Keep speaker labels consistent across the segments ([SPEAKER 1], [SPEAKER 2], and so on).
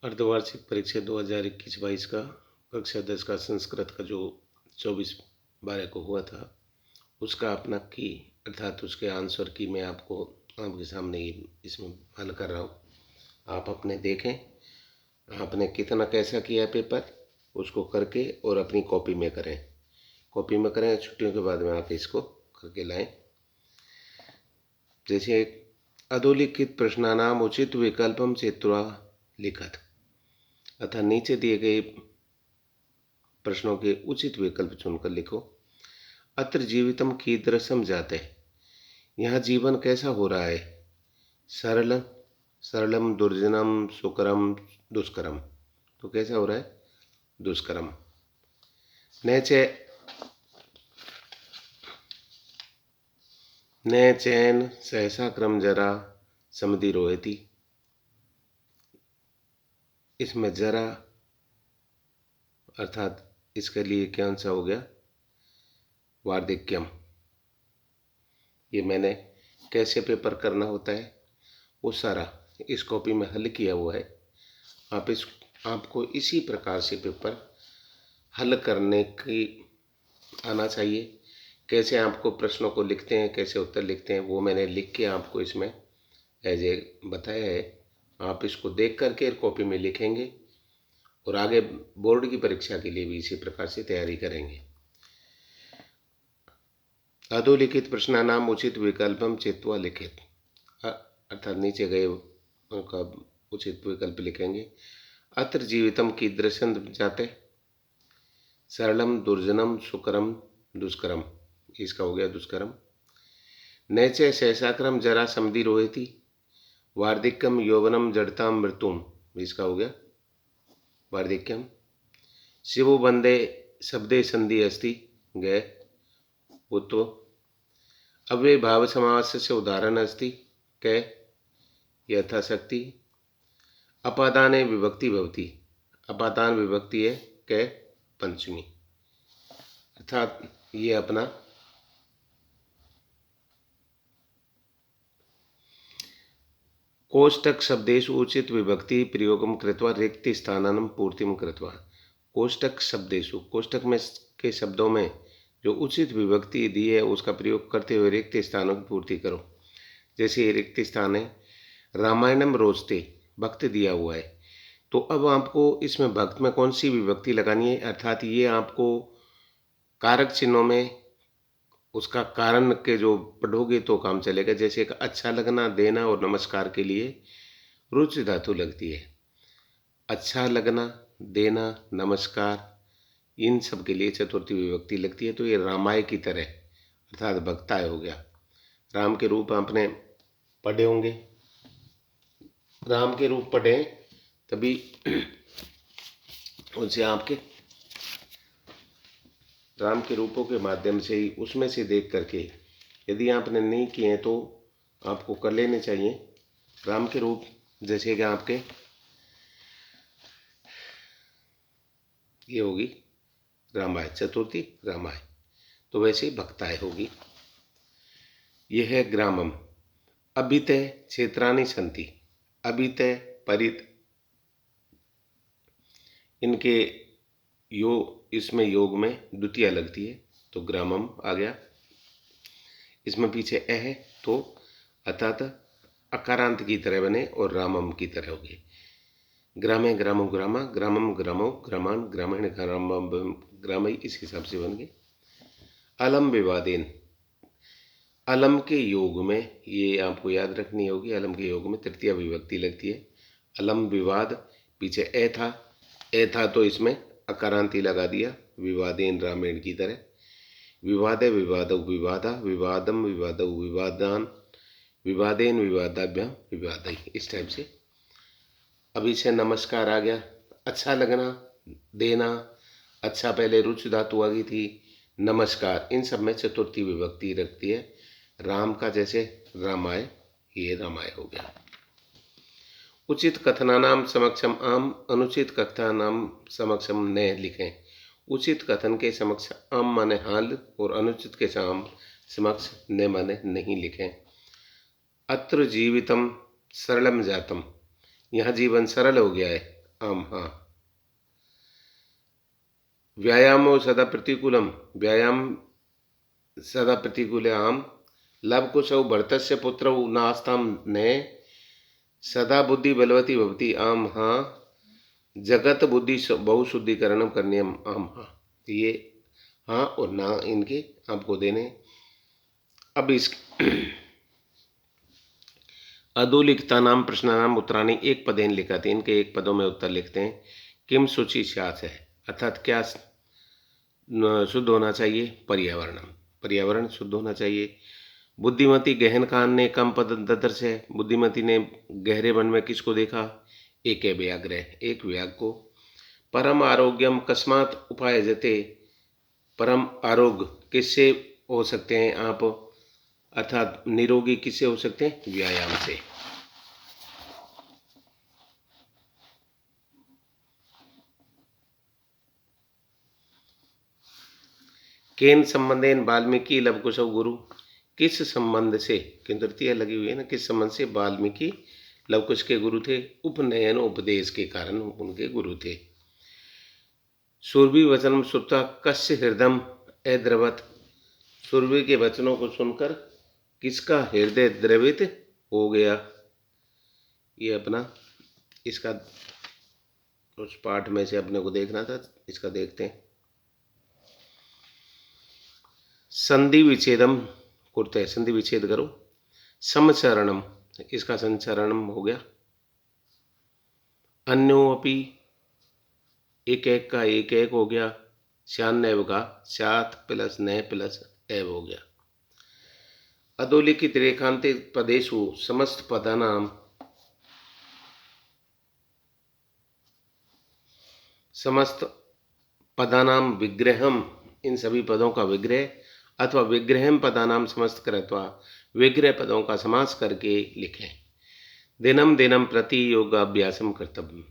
[SPEAKER 1] अर्धवार्षिक परीक्षा 2021-22 का कक्षा 10 का संस्कृत का जो 24/12 को हुआ था उसका अपना की अर्थात उसके आंसर की मैं आपको आपके सामने इसमें हल कर रहा हूँ। आप अपने देखें आपने कितना कैसा किया है पेपर उसको करके और अपनी कॉपी में करें। छुट्टियों के बाद में आप इसको करके लाएं। जैसे अधोलिखित प्रश्नानाम उचित विकल्पम चेत्वा लिखत अतः नीचे दिए गए प्रश्नों के उचित विकल्प चुनकर लिखो। अत्र जीवितम कीदृशम जाते, यहाँ जीवन कैसा हो रहा है। सरल सरलम दुर्जनम सुकरम दुष्करम, तो कैसा हो रहा है दुष्करम। न चैन सहसा क्रम जरा समधि रोहती, इसमें जरा अर्थात इसके लिए क्या आंसर हो गया वार्धक्यम। ये मैंने कैसे पेपर करना होता है वो सारा इस कॉपी में हल किया हुआ है। आपको इसी प्रकार से पेपर हल करने की आना चाहिए। कैसे आपको प्रश्नों को लिखते हैं कैसे उत्तर लिखते हैं वो मैंने लिख के आपको इसमें एज ए बताया है। आप इसको देख करके कॉपी में लिखेंगे और आगे बोर्ड की परीक्षा के लिए भी इसी प्रकार से तैयारी करेंगे। अधोलिखित प्रश्नानाम उचित विकल्पम चित्वा लिखित, अर्थात नीचे गए उनका उचित विकल्प लिखेंगे। अत्र जीवितम कीदृशं जाते, सरलम दुर्जनम सुकरम दुष्करम, इसका हो गया दुष्करम। नैचे सहसाक्रम जरा समधि रोहती, वार्धिक्यम यौवनम जड़ताम मृत्युम, इसका हो गया वार्धिक्यम। शिवो बंदे शब्दे संधि अस्ति गए उत्व, अव्यय भाव समास से उदाहरण अस्ति कै यथाशक्ति। अपादाने विभक्ति भवति, अपादान विभक्ति है कै पंचमी। अर्थात ये अपना कोष्टक शब्देषु उचित विभक्ति प्रयोगम कृत्वा रिक्त स्थानम पूर्तिम कृत्वा। कोष्टक शब्देषु, कोष्टक में के शब्दों में जो उचित विभक्ति दी है उसका प्रयोग करते हुए रिक्त स्थानों की पूर्ति करो। जैसे रिक्त स्थान है रामायणम रोचते, भक्त दिया हुआ है, तो अब आपको इसमें भक्त में कौन सी विभक्ति लगानी है, अर्थात ये आपको कारक चिन्हों में उसका कारण के जो पढ़ोगे तो काम चलेगा। जैसे एक अच्छा लगना, देना और नमस्कार के लिए रुचि धातु लगती है। अच्छा लगना, देना, नमस्कार इन सब के लिए चतुर्थी विभक्ति लगती है। तो ये रामाय की तरह अर्थात भक्ताय हो गया। राम के रूप आपने पढ़े होंगे, राम के रूप पढ़े तभी उनसे आपके राम के रूपों के माध्यम से ही उसमें से देख करके यदि आपने नहीं किए हैं तो आपको कर लेने चाहिए। राम के रूप जैसे कि आपके ये होगी रामाय, चतुर्थी रामाय, तो वैसे ही भक्ताय होगी। यह है ग्रामम। अभितय क्षेत्राणि सन्ति, अभितय परित इनके इसमें योग में द्वितीय लगती है तो ग्रामम आ गया। इसमें पीछे अ है तो अर्थात अकारांत की तरह बने और रामम की तरह होगी। ग्रामे ग्रामो ग्रामा, ग्रामम ग्रामो ग्रामान, ग्रामीण ग्रामम ग्रामई, इस हिसाब से बन गए। अलम विवादेन, अलम के योग में ये आपको याद रखनी होगी, अलम के योग में तृतीय विभक्ति लगती है। अलम विवाद, पीछे ए था तो इसमें अकारांति लगा दिया, विवादेन रामेण की तरह। विवादे विवादौ विवादा, विवादम विवादौ विवादान, विवादेन विवादाभ्याम विवादै, इस टाइप से। अभी से नमस्कार आ गया। अच्छा लगना, देना, अच्छा पहले रुचि धातु आ गई थी, नमस्कार, इन सब में चतुर्थी विभक्ति रखती है। राम का जैसे रामाय, ये रामाय हो गया। उचित कथनानाम समक्षम आम, अनुचित कथनानाम समक्षम न लिखें। उचित कथन के समक्ष आम माने हाल और अनुचित के समक्ष न माने नहीं लिखें। अत्र जीवितम सरलम जातम, यहाँ जीवन सरल हो गया है। आम हाँ। व्यायामो सदा प्रतिकूलम, व्यायाम सदा प्रतिकूले आम। लवकुशौ भरतस्य पुत्रौ नास्ताम ने, सदा बुद्धि बलवती भवती आम हाँ। जगत बुद्धि बहुशुद्धिकरणम करनियम आम हाँ। ये हाँ और ना इनके आपको देने। अब इस अधोलिखिता नाम प्रश्नानाम उत्तराणी एक पदेन लिखते हैं, इनके एक पदों में उत्तर लिखते हैं। किम शुचि स्यात् है, अर्थात क्या शुद्ध होना चाहिए। पर्यावरणम, पर्यावरण शुद्ध होना चाहिए। बुद्धिमती गहन कान ने कम पद ददर्श है, बुद्धिमती ने गहरे वन में किसको देखा। एक व्याघ्र, एक व्याघ्र को। परम आरोग्यम कस्मात् उपायजते, परम आरोग्य किससे हो सकते हैं आप, अर्थात निरोगी किससे हो सकते हैं, व्यायाम से। केन संबंधेन वाल्मीकि लवकुशौ गुरु, किस संबंध से, किन तृतीया लगी हुई है ना, किस संबंध से वाल्मीकि लवकुश के गुरु थे। उपनयन उपदेश के कारण उनके गुरु थे। सुरभि वचनम श्रुत्वा कस्य हृदय अद्रवत, सुरभि के वचनों को सुनकर किसका हृदय द्रवित हो गया। ये अपना इसका उस पाठ में से अपने को देखना था, इसका देखते हैं। संधि विच्छेदम कुरते, संधि विच्छेद करो। समचरणम, इसका संचरणम हो गया। अन्योपि, एक एक का एक एक हो गया। श्यान्नैव का स्यात् प्लस न प्लस एव हो गया। अधोलिखित रेखांकित पदेषु समस्त पदानाम, समस्त पदानाम विग्रहम, इन सभी पदों का विग्रह, अथवा विग्रहम पदानाम समस्त कृत्वा, विग्रह पदों का समास करके लिखें। दिनम दिनम प्रति योगाभ्यासम कर्तव्यम,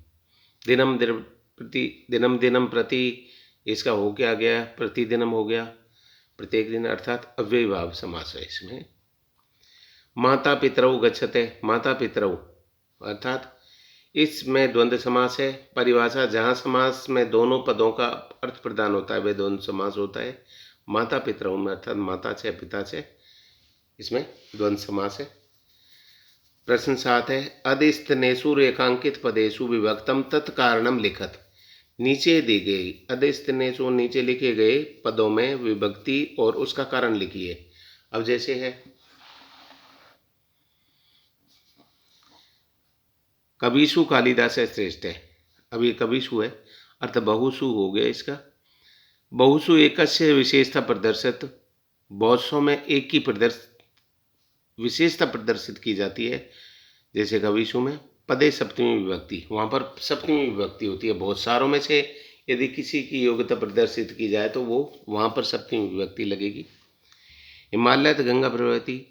[SPEAKER 1] दिनम दिनम प्रति, इसका हो क्या गया, प्रतिदिनम हो गया, प्रत्येक दिन, अर्थात अव्ययभाव समास है इसमें। माता पितरौ गच्छते, माता पितरौ अर्थात इसमें द्वंद्व समास है। परिभाषा, जहाँ समास में दोनों पदों का अर्थ प्रदान होता है वह द्वंद्व समास होता है। माता पितरौ में अर्थात माता से पिता से, इसमें द्वंद्व समास है। प्रश्न 7 है, अधस्तनेषु रेखांकित पदेषु विभक्तम तत्कारणम लिखत, नीचे दी गई अधस्तनेषु, नीचे लिखे गए पदों में विभक्ति और उसका कारण लिखिए। अब जैसे है कविषु कालिदास श्रेष्ठ है, अब ये कविषु है, अर्थ बहुसु हो गया इसका। बहुसु एकस्य विशेषता प्रदर्शित, बहुत सौ में एक की विशेषता प्रदर्शित की जाती है। जैसे कविषु में पदे सप्तमी विभक्ति, वहाँ पर सप्तमी विभक्ति होती है। बहुत सारों में से यदि किसी की योग्यता प्रदर्शित की जाए तो वो वहाँ पर सप्तमी विभक्ति लगेगी। हिमालयत गंगा प्रवृत्ति,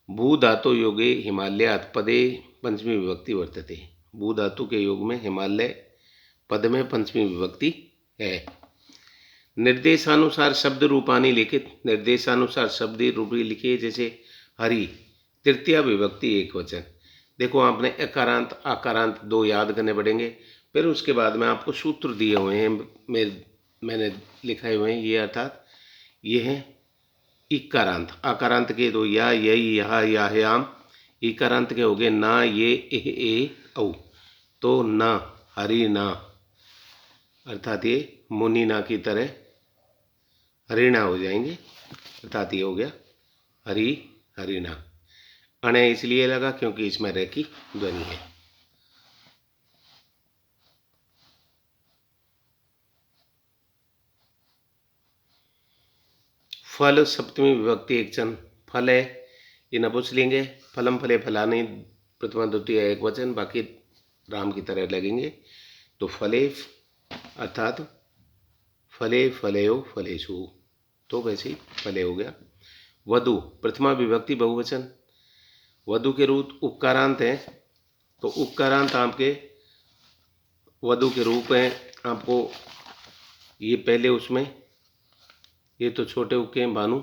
[SPEAKER 1] भू धातु योगे हिमालयात पदे पंचमी विभक्ति वर्तते, भू धातु के योग में हिमालय पद में पंचमी विभक्ति है। निर्देशानुसार शब्द रूपानी लिखित, निर्देशानुसार शब्द रूपी लिखिए। जैसे हरि, तृतीया विभक्ति एक वचन। देखो आपने अकारांत आकारांत दो याद करने पड़ेंगे, फिर उसके बाद में आपको सूत्र दिए हुए हैं, मैंने लिखाए हुए हैं ये, अर्थात ये है इकारांत। आकारांत के दो, या यही यहा याम। इकारांत के हो गए ना ये ए औ, तो ना हरि ना, अर्थात ये मुनि ना की तरह हरिणा हो जाएंगे, अर्थात ये हो गया हरि हरिणा। अणय इसलिए लगा क्योंकि इसमें र की ध्वनि है। फल सप्तमी विभक्ति एकवचन, फल है ये नपुंसकलिंग, फलम फले फलानि प्रथमा द्वितीय एक वचन, बाकी राम की तरह लगेंगे। तो फले अर्थात फले फलेयो फलेषु, तो वैसे ही फले हो गया। वधु प्रथमा विभक्ति बहुवचन, वधु के रूप उपकारांत हैं, तो उपकारांत आपके वधु के रूप हैं। आपको ये पहले उसमें ये तो छोटे उके हैं भानु,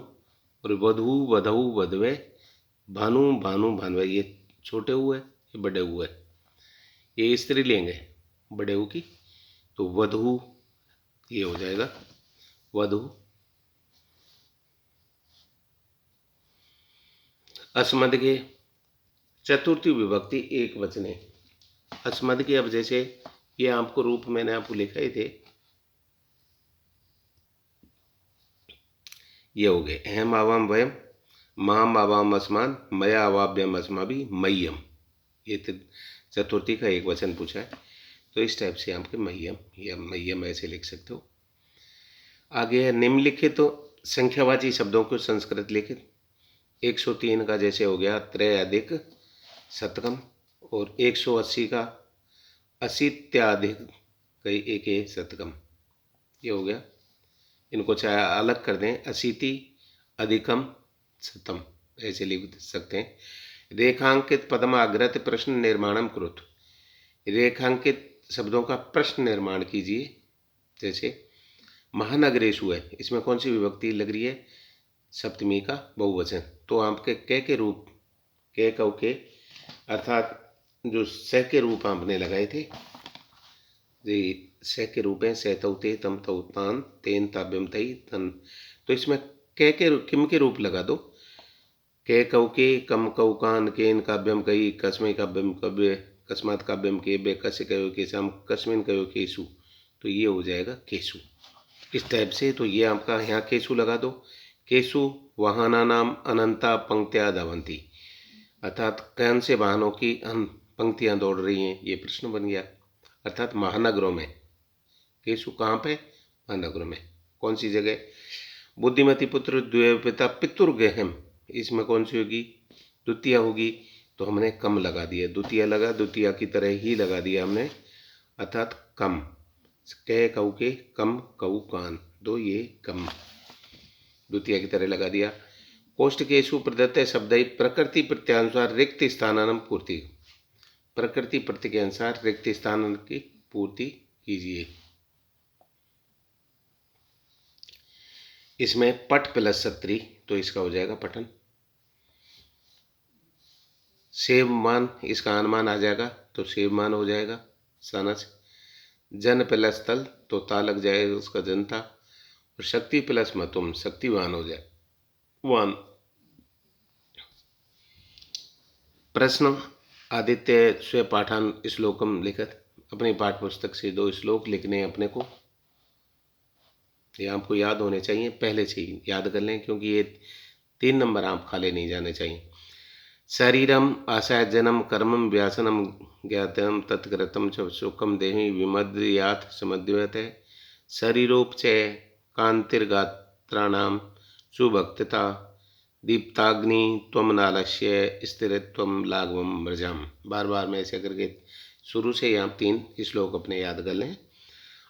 [SPEAKER 1] और वधु वधऊ वधवे, भानु भानु भानवे, ये छोटे हुए ये बड़े हुए, ये स्त्रीलिंग है। बड़े ऊ की, तो वधू ये हो जाएगा वधू। अस्मद्गे चतुर्थी विभक्ति एक वचन है। अस्मद्गे, अब जैसे ये आपको रूप मैंने आपको लिखा ही थे, ये हो गए अहम आवाम वयम, माम आवाम अस्मान, मया अवाभ्यम अस्माभि मह्यम। ये चतुर्थी का एक वचन पूछा है, तो इस टाइप से आपके मह्यम या मह्यम ऐसे लिख सकते हो। आगे है निम्नलिखित तो संख्यावाची शब्दों को संस्कृत लिखित। 103 का जैसे हो गया त्रयाधिक शतकम, और 180 का अशीत्याधिक कई एक शतकम, ये हो गया। इनको चाहे अलग कर दें, अशीति अधिकम शतम ऐसे लिख सकते हैं। रेखांकित पदमाग्रत प्रश्न निर्माणम कुरुत, रेखांकित शब्दों का प्रश्न निर्माण कीजिए। जैसे महानगरेशु है, इसमें कौन सी विभक्ति लग रही है? सप्तमी का बहुवचन। तो आपके के रूप के कौ के अर्थात जो स के रूप आपने लगाए थे, जी स के रूप हैं सहतौते तम तौतान तेन ताब्यम तई तन, तो इसमें के किम के रूप लगा दो। के कौ के कम कौकान केन काव्यम कई कस्मे काव्यम कव्य कस्मात काव्यम के बे कस्य कयो केशम कस्मिन कयो केशु, तो ये हो जाएगा केशु इस टाइप से। तो ये आपका यहाँ केशु लगा दो। केशु वाहना नाम अनंता पंक्तियां धावंती, अर्थात कौन से वाहनों की पंक्तियां दौड़ रही हैं, ये प्रश्न बन गया। अर्थात महानगरों में। केशु कहाँ पे? महानगरों में। कौन सी जगह? बुद्धिमती पुत्र द्वय पिता पितुर्गहम, इसमें कौन सी होगी? द्वितीय होगी, तो हमने कम लगा दिया। द्वितीय लगा, द्वितीय की तरह ही लगा दिया हमने, अर्थात कम। कै कऊ के कम कऊ कान, दो ये कम द्वितीय की तरह लगा दिया। कोष्ठकेषु प्रदत्त शब्द प्रकृति प्रत्यानुसार रिक्त स्थानानम पूर्ति, प्रकृति प्रत्यय के अनुसार रिक्त स्थान की पूर्ति कीजिए। इसमें पट प्लस सत्री, तो इसका हो जाएगा पठन। सेवमान, इसका अनुमान आ जाएगा, तो सेवमान हो जाएगा सानस। जन प्लस तल, तो ता लग जाएगा उसका जनता। और शक्ति प्लस मतुम, शक्तिवान हो जाए वान। प्रश्न आदित्य स्व पाठान श्लोकम लिखत, अपनी पाठ पुस्तक से 2 श्लोक लिखने हैं अपने को। ये आपको याद होने चाहिए, पहले से ही याद कर लें, क्योंकि ये 3 नंबर आप खाली नहीं जाने चाहिए। शरीरम आशयजनम कर्मम व्यासनम ज्ञातम तत्कृतम च सुखम देहि विमद्यात् समद्वयते शरीरोपचय कांतिर्गात्राणाम सुभक्तता दीप्ताग्नि त्वम नालस्य स्थिरत्वम लाघवम मृजाम। बार बार मैं ऐसे करके शुरू से आप 3 श्लोक अपने याद कर लें।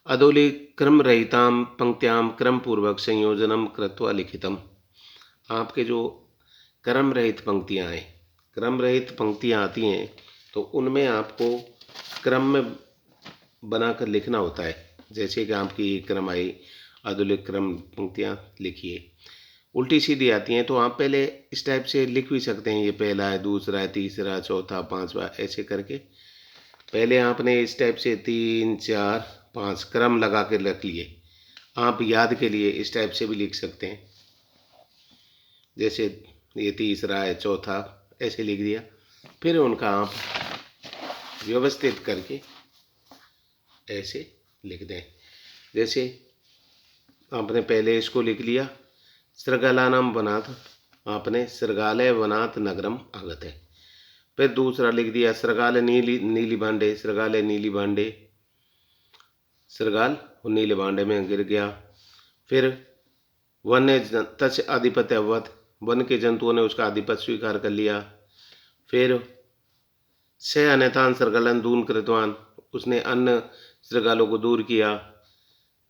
[SPEAKER 1] अधोली क्रम रहिताम पंक्त्याम क्रम पूर्वक संयोजनम कृत्वा लिखितम, आपके जो क्रम रहित पंक्तियाँ हैं, क्रम रहित पंक्तियाँ आती हैं, तो उनमें आपको क्रम में बनाकर लिखना होता है। जैसे कि आपकी क्रम आई, अधोलिख क्रम पंक्तियाँ लिखिए। उल्टी सीधी आती हैं तो आप पहले इस टाइप से लिख भी सकते हैं, ये पहला है, दूसरा है, तीसरा, चौथा, पांचवा, ऐसे करके पहले आपने इस टाइप से 3 4 5 क्रम लगा के रख लिए। आप याद के लिए इस टाइप से भी लिख सकते हैं, जैसे ये तीसरा है, चौथा, ऐसे लिख दिया। फिर उनका आप व्यवस्थित करके ऐसे लिख दें। जैसे आपने पहले इसको लिख लिया, सृगालानाम वनाथ, आपने सृगालय वनाथ नगरम आगत है। फिर दूसरा लिख दिया सृगाल नीली नीली भांडे, सृगालय नीली भांडे, सृगाल नीले भांडे में गिर गया। फिर वन्य तच आधिपत्य अवध, वन के जंतुओं ने उसका आधिपत्य स्वीकार कर लिया। फिर से अन्यथान सृगालन दून कृतवान, उसने अन्य सृगालों को दूर किया।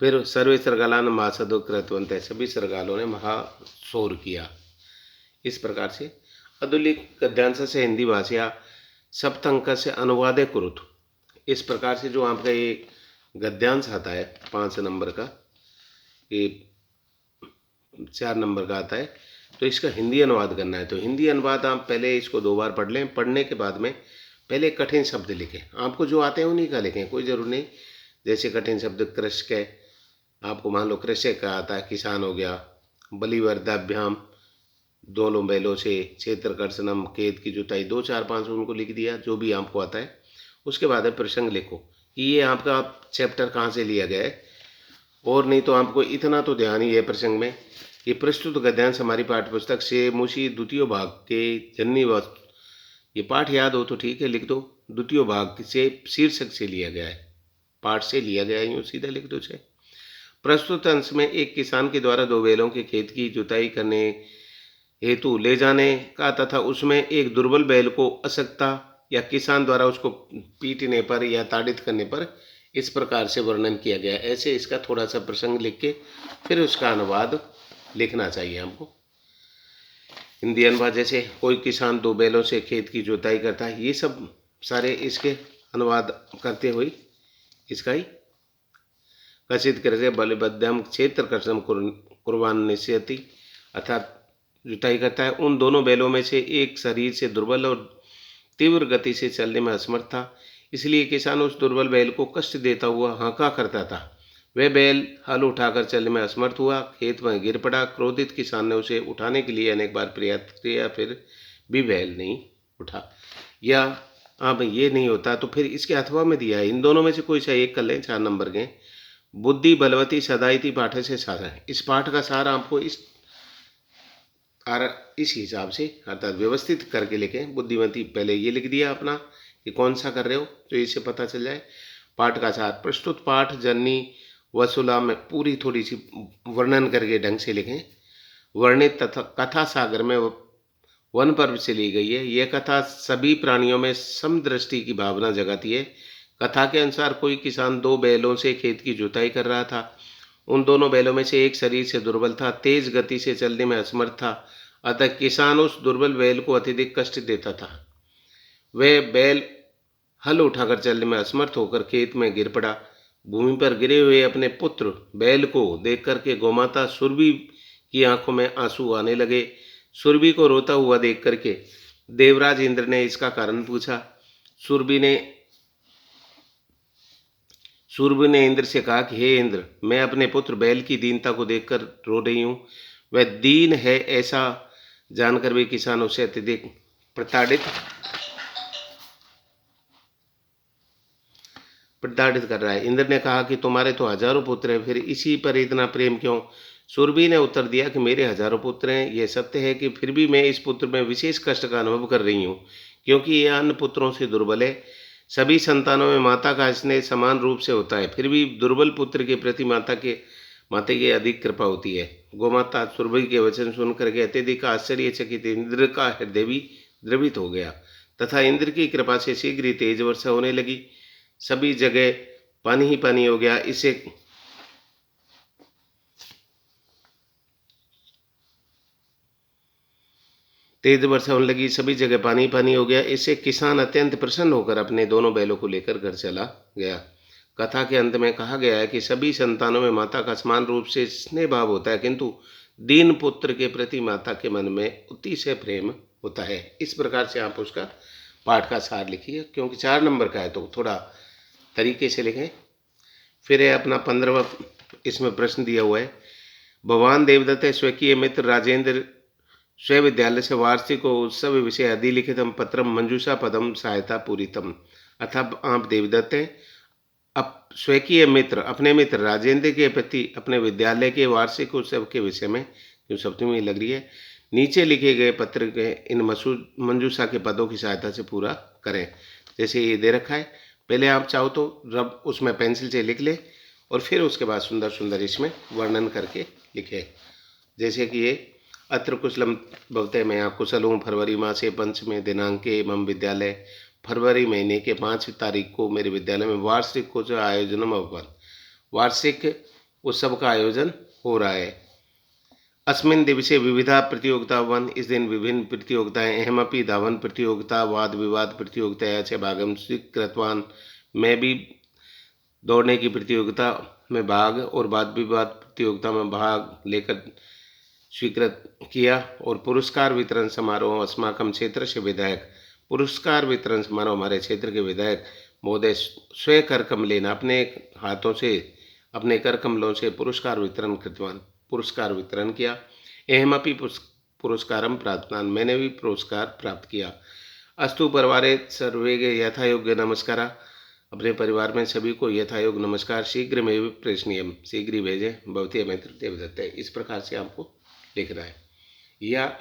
[SPEAKER 1] फिर सर्वे सृगालान महासदो कृतवंत, सभी सृगालों ने महाशोर किया। इस प्रकार से अधुलिख गद्यांश से हिंदी भाषा सप्तंक से अनुवादे कुरुत, इस प्रकार से जो आपका ये गद्यांश आता है 5 नंबर का, ये 4 नंबर का आता है, तो इसका हिंदी अनुवाद करना है। तो हिंदी अनुवाद आप पहले इसको 2 बार पढ़ लें। पढ़ने के बाद में पहले कठिन शब्द लिखें, आपको जो आते हैं उन्हीं का लिखें, कोई ज़रूर नहीं। जैसे कठिन शब्द कृषक है, आपको मान लो कृषक का आता है, किसान हो गया। बलिवर्धाभ्याम, दोनों बैलों से, क्षेत्रकर्षणम, खेत की जुताई, 2 4 5 उनको लिख दिया, जो भी आपको आता है। उसके बाद प्रसंग लिखो कि ये आपका चैप्टर कहाँ से लिया गया है। और नहीं तो आपको इतना तो ध्यान ही है प्रसंग में, ये प्रस्तुत गद्यांश हमारी पाठ्य पुस्तक से मुशी द्वितीय भाग के जननी वस्तु, ये पाठ याद हो तो ठीक है, लिख दो। द्वितीय भाग से शीर्षक से लिया गया है, पाठ से लिया गया है, यूँ सीधा लिख दो से। प्रस्तुत अंश में एक किसान के द्वारा 2 बैलों के खेत की जुताई करने हेतु ले जाने का तथा उसमें एक दुर्बल बैल को अशक्तता या किसान द्वारा उसको पीटने पर या ताड़ित करने पर इस प्रकार से वर्णन किया गया। ऐसे इसका थोड़ा सा प्रसंग लिख के फिर उसका अनुवाद लिखना चाहिए हमको। हिंदी अनुवाद, जैसे कोई किसान 2 बैलों से खेत की जुताई करता है, ये सब सारे इसके अनुवाद करते हुए इसका ही कथित करके बलिबद्धम क्षेत्र कर्षम कुर्बान निश्चयति, अर्थात जुताई करता है। उन दोनों बैलों में से एक शरीर से दुर्बल और तीव्र गति से चलने में असमर्थ था, इसलिए किसान उस दुर्बल बैल को कष्ट देता हुआ हाँका करता था। वह बैल हल उठाकर चलने में असमर्थ हुआ, खेत में गिर पड़ा। क्रोधित किसान ने उसे उठाने के लिए अनेक बार प्रयास किया, फिर भी बैल नहीं उठा। या अब ये नहीं होता तो फिर इसके अथवा में दिया है, इन दोनों में से कोई सा एक कर लें, 4 नंबर के। बुद्धि बलवती सदायती पाठ से सारा है। इस पाठ का सार आपको इस हिसाब से अर्थात व्यवस्थित करके लिखें। बुद्धिमती पहले ये लिख दिया अपना कि कौन सा कर रहे हो, तो इससे पता चल जाए। पाठ का सार, प्रस्तुत पाठ जननी वसुला में पूरी थोड़ी सी वर्णन करके ढंग से लिखें। वर्णित तथा कथा सागर में वन पर्व से ली गई है। यह कथा सभी प्राणियों में समदृष्टि की भावना जगाती है। कथा के अनुसार कोई किसान 2 बैलों से खेत की जुताई कर रहा था। उन दोनों बैलों में से एक शरीर से दुर्बल था, तेज गति से चलने में असमर्थ था, अतः किसान उस दुर्बल बैल को अत्यधिक कष्ट देता था। वह बैल हल उठाकर चलने में असमर्थ होकर खेत में गिर पड़ा। भूमि पर गिरे हुए अपने पुत्र बैल को देख करके गोमाता सुरभि की आंखों में आंसू आने लगे। सुरभि को रोता हुआ देख करके देवराज इंद्र ने इसका कारण पूछा। सुरभि ने इंद्र से कहा कि हे इंद्र, मैं अपने पुत्र बैल की दीनता को देखकर रो रही हूँ। वह दीन है ऐसा जानकर भी किसान उसे अत्यधिक प्रताड़ित कर रहा है। इंद्र ने कहा कि तुम्हारे तो हजारों पुत्र हैं, फिर इसी पर इतना प्रेम क्यों? सुरभि ने उत्तर दिया कि मेरे हजारों पुत्र हैं, यह सत्य है कि फिर भी मैं इस पुत्र में विशेष कष्ट का अनुभव कर रही हूँ, क्योंकि यह अन्य पुत्रों से दुर्बल है। सभी संतानों में माता का स्नेह समान रूप से होता है, फिर भी दुर्बल पुत्र के प्रति माता की अधिक कृपा होती है। गोमाता सुरभि के वचन सुनकर के अत्यधिक आश्चर्यचकित इंद्र का हृदय भी द्रवित हो गया तथा इंद्र की कृपा से शीघ्र ही तेज वर्षा होने लगी। सभी जगह पानी ही पानी हो गया। इससे तेज वर्षा होने लगी, सभी जगह पानी पानी हो गया। इससे किसान अत्यंत प्रसन्न होकर अपने दोनों बैलों को लेकर घर चला गया। कथा के अंत में कहा गया है कि सभी संतानों में माता का समान रूप से स्नेह भाव होता है, किंतु दीन पुत्र के प्रति माता के मन में अतिशय प्रेम होता है। इस प्रकार से आप उसका पाठ का सार लिखिए, क्योंकि 4 नंबर का है तो थोड़ा तरीके से लिखें। फिर है अपना 15वां इसमें प्रश्न दिया हुआ है। भगवान देवदत्त स्वकीय मित्र राजेंद्र स्वविद्यालय से वार्षिक उत्सव विषय अधिलिखितम पत्रम मंजूषा पदम सहायता पूरितम, अर्थात आप देवदत्त हैं, अब स्वकीय मित्र अपने मित्र राजेंद्र के प्रति अपने विद्यालय के वार्षिक उत्सव के विषय में, जो सप्तमी लग रही है, नीचे लिखे गए पत्र के इन मंजूषा के पदों की सहायता से पूरा करें। जैसे ये दे रखा है, पहले आप चाहो तो रब उसमें पेंसिल से लिख ले और फिर उसके बाद सुंदर सुंदर इसमें वर्णन करके लिखे। जैसे कि ये अत्र कुशलम भवते मैं कुशल हूँ, फरवरी मासे पंचमे दिनांके मम विद्यालय, फरवरी महीने के 5 तारीख को मेरे विद्यालय में वार्षिक उत्सव आयोजन अभवत्, वार्षिक उत्सव का आयोजन हो रहा है। अस्मिन् दिवसे विविधा प्रतियोगिता वन, इस दिन विभिन्न प्रतियोगिताएं, अहमपि धावन प्रतियोगिता, वाद विवाद प्रतियोगिता च भागम स्वीकृतवान, मैं भी दौड़ने की प्रतियोगिता में भाग और वाद विवाद प्रतियोगिता में भाग लेकर स्वीकृत किया। और पुरस्कार वितरण समारोह अस्माकं क्षेत्र से विधायक पुरस्कार वितरण समारोह हमारे क्षेत्र के विधायक महोदय स्वयं कर कमलेन अपने हाथों से अपने कर कमलों से पुरस्कार वितरण किया। अहमपि पुरस्कारम प्राप्तवान, मैंने भी पुरस्कार प्राप्त किया। अस्तु परिवारे सर्वे यथायोग्य नमस्कारा, अपने परिवार में सभी को यथायोग नमस्कार। शीघ्रमेव प्रेषणीयम, शीघ्र ही भेजें। भवती हमें तृतीय दत्त। इस प्रकार से आपको लिखना है। या